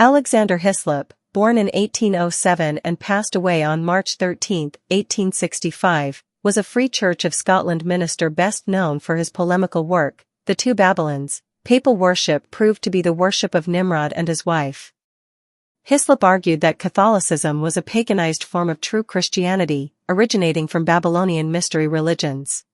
Alexander Hislop, born in 1807 and passed away on March 13, 1865, was a Free Church of Scotland minister best known for his polemical work, The Two Babylons. Papal worship proved to be the worship of Nimrod and his wife. Hyslop argued that Catholicism was a paganized form of true Christianity, originating from Babylonian mystery religions.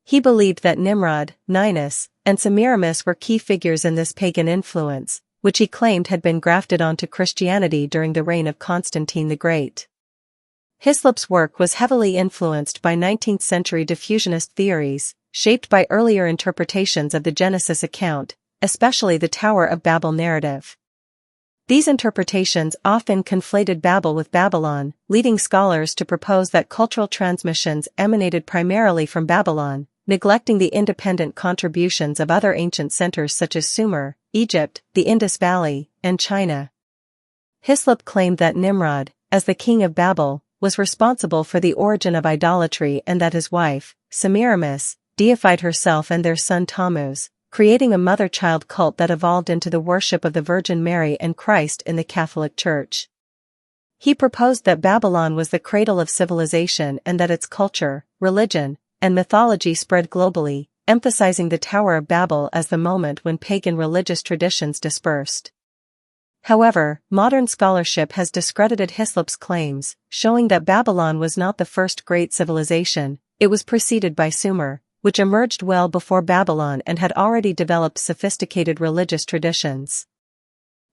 He believed that Nimrod, Ninus, and Semiramis were key figures in this pagan influence, which he claimed had been grafted onto Christianity during the reign of Constantine the Great. Hyslop's work was heavily influenced by 19th-century diffusionist theories, shaped by earlier interpretations of the Genesis account, especially the Tower of Babel narrative. These interpretations often conflated Babel with Babylon, leading scholars to propose that cultural transmissions emanated primarily from Babylon, neglecting the independent contributions of other ancient centers such as Sumer, Egypt, the Indus Valley, and China. Hyslop claimed that Nimrod, as the king of Babel, was responsible for the origin of idolatry and that his wife, Semiramis, deified herself and their son Tammuz, creating a mother-child cult that evolved into the worship of the Virgin Mary and Christ in the Catholic Church. He proposed that Babylon was the cradle of civilization and that its culture, religion, and mythology spread globally, emphasizing the Tower of Babel as the moment when pagan religious traditions dispersed. However, modern scholarship has discredited Hyslop's claims, showing that Babylon was not the first great civilization. It was preceded by Sumer, which emerged well before Babylon and had already developed sophisticated religious traditions.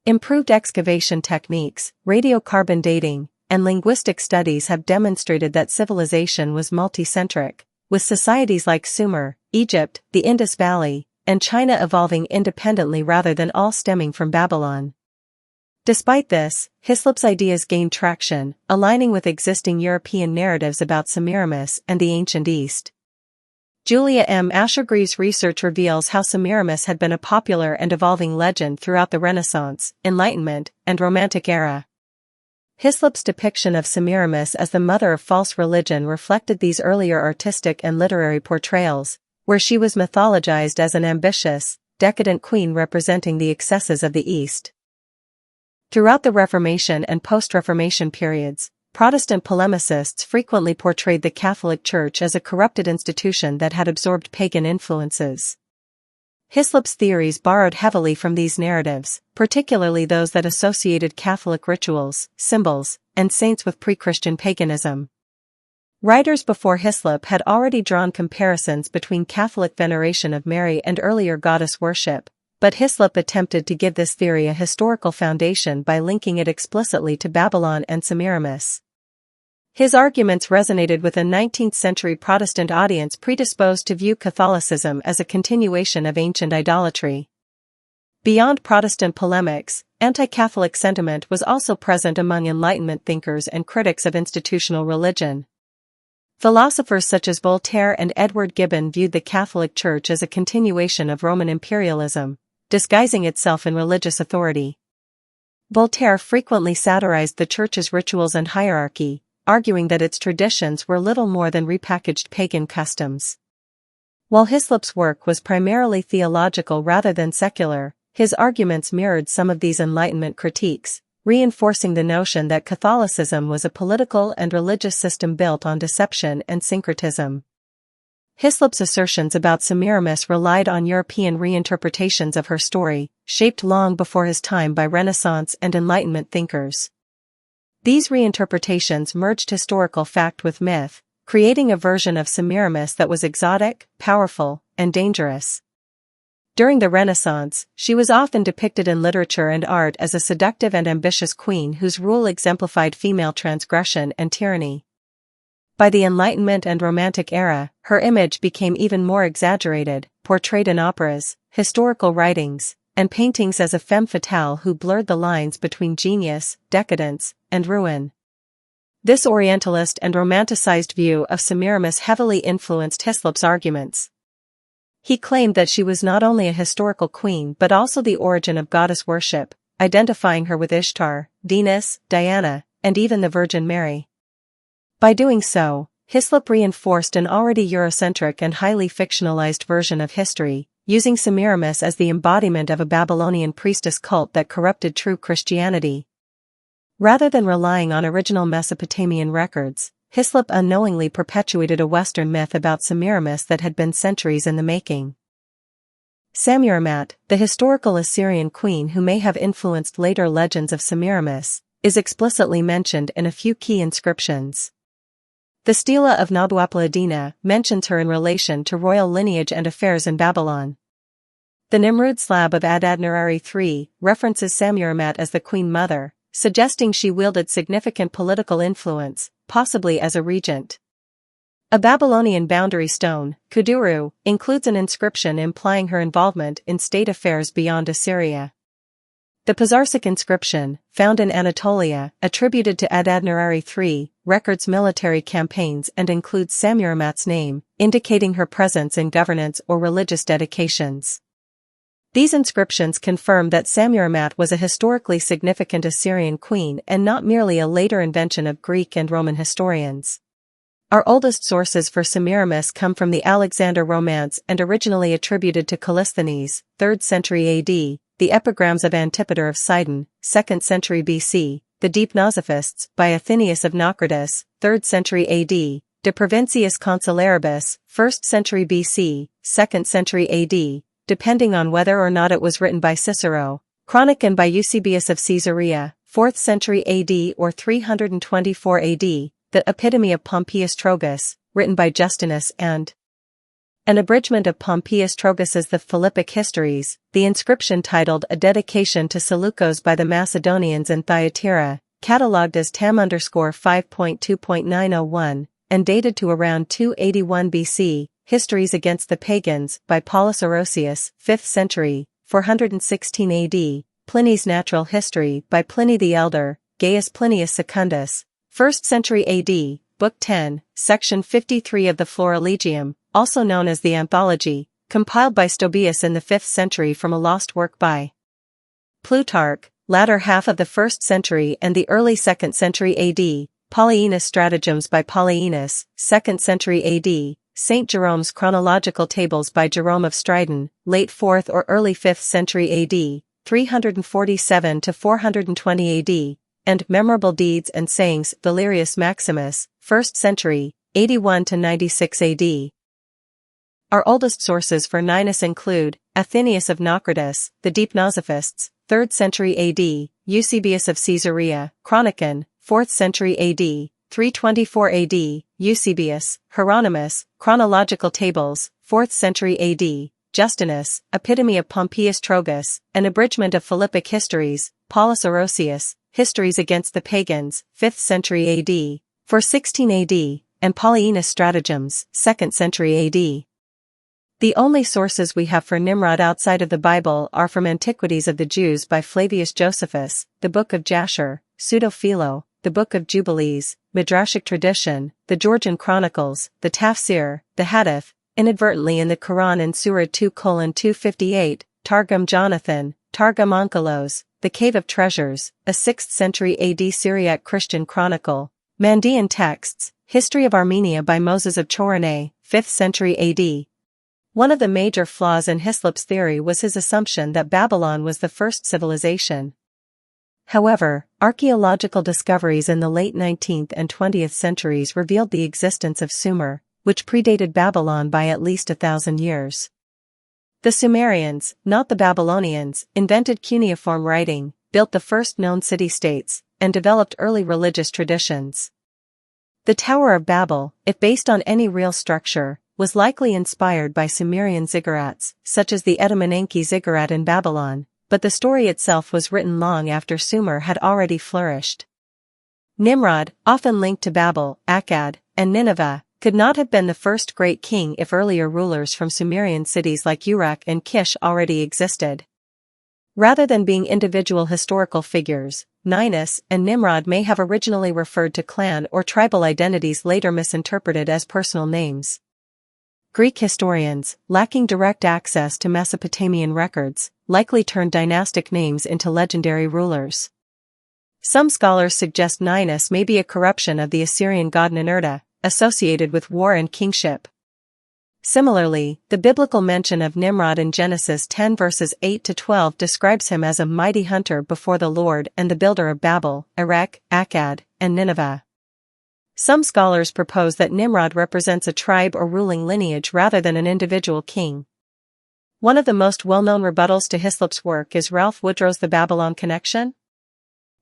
Improved excavation techniques, radiocarbon dating, and linguistic studies have demonstrated that civilization was multicentric, with societies like Sumer, Egypt, the Indus Valley, and China evolving independently rather than all stemming from Babylon. Despite this, Hyslop's ideas gained traction, aligning with existing European narratives about Semiramis and the ancient East. Julia M. Ashergreaves' research reveals how Semiramis had been a popular and evolving legend throughout the Renaissance, Enlightenment, and Romantic era. Hyslop's depiction of Semiramis as the mother of false religion reflected these earlier artistic and literary portrayals, where she was mythologized as an ambitious, decadent queen representing the excesses of the East. Throughout the Reformation and post-Reformation periods, Protestant polemicists frequently portrayed the Catholic Church as a corrupted institution that had absorbed pagan influences. Hyslop's theories borrowed heavily from these narratives, particularly those that associated Catholic rituals, symbols, and saints with pre-Christian paganism. Writers before Hyslop had already drawn comparisons between Catholic veneration of Mary and earlier goddess worship, but Hyslop attempted to give this theory a historical foundation by linking it explicitly to Babylon and Semiramis. His arguments resonated with a 19th-century Protestant audience predisposed to view Catholicism as a continuation of ancient idolatry. Beyond Protestant polemics, anti-Catholic sentiment was also present among Enlightenment thinkers and critics of institutional religion. Philosophers such as Voltaire and Edward Gibbon viewed the Catholic Church as a continuation of Roman imperialism, disguising itself in religious authority. Voltaire frequently satirized the Church's rituals and hierarchy, arguing that its traditions were little more than repackaged pagan customs. While Hyslop's work was primarily theological rather than secular, his arguments mirrored some of these Enlightenment critiques, reinforcing the notion that Catholicism was a political and religious system built on deception and syncretism. Hyslop's assertions about Semiramis relied on European reinterpretations of her story, shaped long before his time by Renaissance and Enlightenment thinkers. These reinterpretations merged historical fact with myth, creating a version of Semiramis that was exotic, powerful, and dangerous. During the Renaissance, she was often depicted in literature and art as a seductive and ambitious queen whose rule exemplified female transgression and tyranny. By the Enlightenment and Romantic era, her image became even more exaggerated, portrayed in operas, historical writings, and paintings as a femme fatale who blurred the lines between genius, decadence, and ruin. This Orientalist and romanticized view of Semiramis heavily influenced Hyslop's arguments. He claimed that she was not only a historical queen but also the origin of goddess worship, identifying her with Ishtar, Venus, Diana, and even the Virgin Mary. By doing so, Hyslop reinforced an already Eurocentric and highly fictionalized version of history, using Semiramis as the embodiment of a Babylonian priestess cult that corrupted true Christianity. Rather than relying on original Mesopotamian records, Hyslop unknowingly perpetuated a Western myth about Semiramis that had been centuries in the making. Semiramis, the historical Assyrian queen who may have influenced later legends of Semiramis, is explicitly mentioned in a few key inscriptions. The Stela of Nabuapladina mentions her in relation to royal lineage and affairs in Babylon. The Nimrud slab of Adad-nirari III references Semiramis as the queen mother, suggesting she wielded significant political influence, possibly as a regent. A Babylonian boundary stone, Kuduru, includes an inscription implying her involvement in state affairs beyond Assyria. The Pazarsic inscription, found in Anatolia, attributed to Adad-nirari III, records military campaigns and includes Semiramis' name, indicating her presence in governance or religious dedications. These inscriptions confirm that Semiramis was a historically significant Assyrian queen and not merely a later invention of Greek and Roman historians. Our oldest sources for Semiramis come from the Alexander Romance and originally attributed to Callisthenes, 3rd century AD, the epigrams of Antipater of Sidon, 2nd century BC, the Deep Nosophists, by Athenaeus of Naucratis, 3rd century AD, De Provinciis Consularibus, 1st century BC, 2nd century AD, depending on whether or not it was written by Cicero, Chronicon by Eusebius of Caesarea, 4th century AD or 324 AD, the Epitome of Pompeius Trogus, written by Justinus and an abridgment of Pompeius Trogus's The Philippic Histories, the inscription titled A Dedication to Seleucus by the Macedonians in Thyatira, catalogued as Tam_5.2.901, and dated to around 281 BC, Histories Against the Pagans, by Paulus Orosius, 5th century, 416 AD, Pliny's Natural History, by Pliny the Elder, Gaius Plinius Secundus, 1st century AD, Book 10, Section 53 of the Florilegium, also known as the Anthology, compiled by Stobaeus in the 5th century from a lost work by Plutarch, latter half of the 1st century and the early 2nd century AD, Polyaenus Stratagems by Polyaenus, 2nd century AD, St. Jerome's Chronological Tables by Jerome of Stridon, late 4th or early 5th century AD, 347 to 420 AD, and Memorable Deeds and Sayings Valerius Maximus, 1st century, 81 to 96 AD. Our oldest sources for Ninus include Athenaeus of Naucratis, the Deep Nosophists, 3rd century AD, Eusebius of Caesarea, Chronicon, 4th century AD, 324 AD, Eusebius, Hieronymus, Chronological Tables, 4th century AD, Justinus, Epitome of Pompeius Trogus, an abridgment of Philippic Histories, Paulus Orosius, Histories Against the Pagans, 5th century AD, 416 AD, and Polyaenus Stratagems, 2nd century AD. The only sources we have for Nimrod outside of the Bible are from Antiquities of the Jews by Flavius Josephus, the Book of Jasher, Pseudo-Philo, the Book of Jubilees, Midrashic Tradition, the Georgian Chronicles, the Tafsir, the Hadith, inadvertently in the Quran in Surah 2:258, Targum Jonathan, Targum Onkelos, the Cave of Treasures, a 6th century AD Syriac Christian chronicle, Mandean texts, History of Armenia by Moses of Choronae, 5th century AD. One of the major flaws in Hyslop's theory was his assumption that Babylon was the first civilization. However, archaeological discoveries in the late 19th and 20th centuries revealed the existence of Sumer, which predated Babylon by at least 1,000 years. The Sumerians, not the Babylonians, invented cuneiform writing, built the first known city-states, and developed early religious traditions. The Tower of Babel, if based on any real structure, was likely inspired by Sumerian ziggurats, such as the Etemenenki ziggurat in Babylon, but the story itself was written long after Sumer had already flourished. Nimrod, often linked to Babel, Akkad, and Nineveh, could not have been the first great king if earlier rulers from Sumerian cities like Uruk and Kish already existed. Rather than being individual historical figures, Ninus and Nimrod may have originally referred to clan or tribal identities later misinterpreted as personal names. Greek historians, lacking direct access to Mesopotamian records, likely turned dynastic names into legendary rulers. Some scholars suggest Ninus may be a corruption of the Assyrian god Ninurta, associated with war and kingship. Similarly, the biblical mention of Nimrod in Genesis 10 verses 8 to 12 describes him as a mighty hunter before the Lord and the builder of Babel, Erech, Akkad, and Nineveh. Some scholars propose that Nimrod represents a tribe or ruling lineage rather than an individual king. One of the most well-known rebuttals to Hyslop's work is Ralph Woodrow's The Babylon Connection,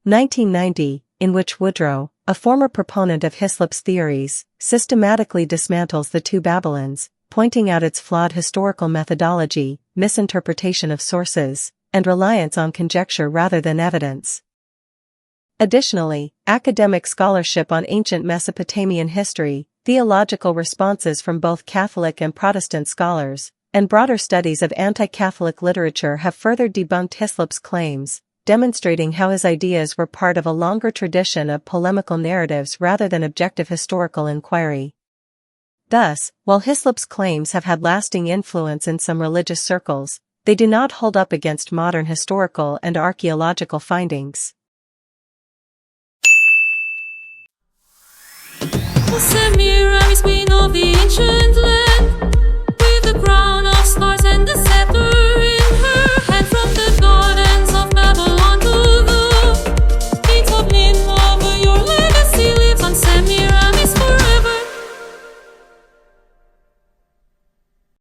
1990, in which Woodrow, a former proponent of Hyslop's theories, systematically dismantles the two Babylons, pointing out its flawed historical methodology, misinterpretation of sources, and reliance on conjecture rather than evidence. Additionally, academic scholarship on ancient Mesopotamian history, theological responses from both Catholic and Protestant scholars, and broader studies of anti-Catholic literature have further debunked Hyslop's claims, demonstrating how his ideas were part of a longer tradition of polemical narratives rather than objective historical inquiry. Thus, while Hyslop's claims have had lasting influence in some religious circles, they do not hold up against modern historical and archaeological findings. Semiramis.